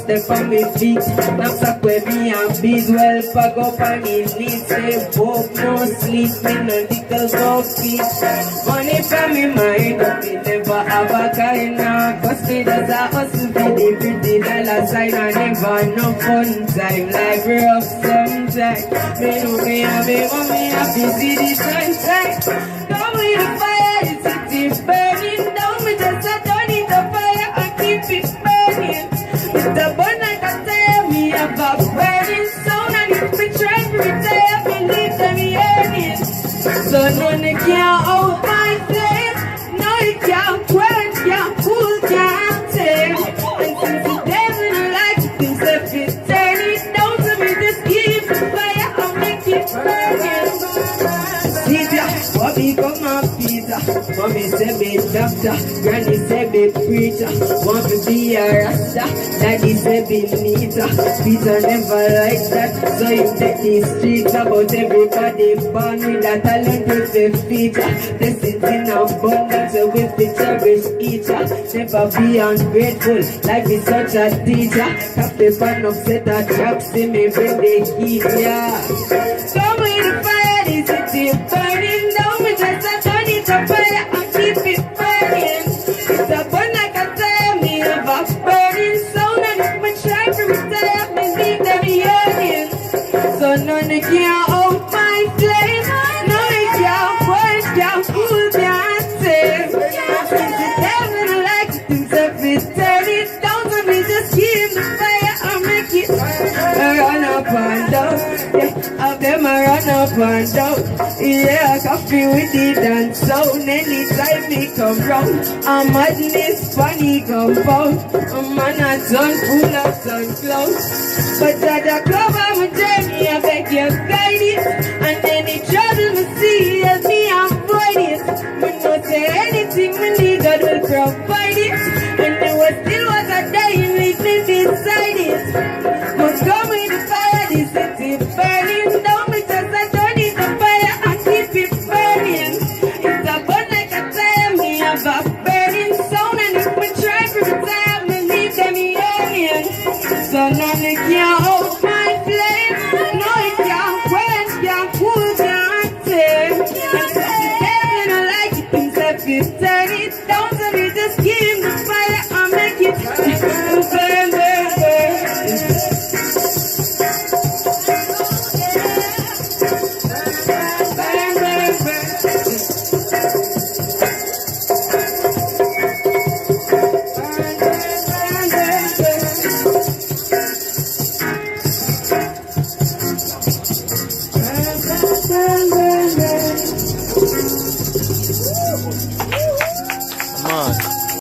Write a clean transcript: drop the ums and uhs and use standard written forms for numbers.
Step on me feet, now stop where me and bees well pack up on me knees. Say hope no sleep, me no little go feet. Money from me mind, but me never have a kind of cause me does a hustle for the pretty dollar sign. I never no fun time, life rough sometimes. Me know me and me mommy happy see the sunshine. Come with the fire, the city burning down. Me just a turn it a fire and keep it burning. The burn like a tire, me have a burning sound. And if me try to retire, me leave them yearning. So none can't out my flame. No, it can't quench, can't cool, can't tame. And since the devil don't like things, if it turn it down to me, just keep the fire and make it burning. See ya, Bobby come and Peter. Mommy say be doctor, granny say be preacher. Want to be a rasta, daddy say be neater. Peter never like that, so you take the streets. About everybody born with a talent with a feature. This is in abundance, so we fit cherish each other. Never be ungrateful, life is such a teacher. Cap the pan of set a trap, see me bring the heat, yeah. Come with the fire, the city burning down. We just a turn it up fire and keep it burning. It's a burn like a tire, me have a burning sound. And if me try to retire, me leave them yearning. So none can't out my flame. No, it can't quench, can't cool, can't save. And since the devil don't like it, himself is turn it down. So me just keep the fire and make it run up and down. Yeah, of them I run up and down. Yeah, coffee with the dance sound. Anytime me come round, a madness funny compound. A man a done full of sun clouds. But at the club I'm a journey, I beg you guide it. And any trouble me see, help me avoid it. Me no say anything me need, God will provide it. And there was still was a dying, leave me beside it. But come with the fire, the city burning down. Me just a turn it to fire and keep it burning. It's a burn like a tire, me have a burning sound. And if we try to retire, me leave them yearning. So none can't hold my flame. No, it can't quench, can't cool, can't tame. And if the devil don't like it, himself is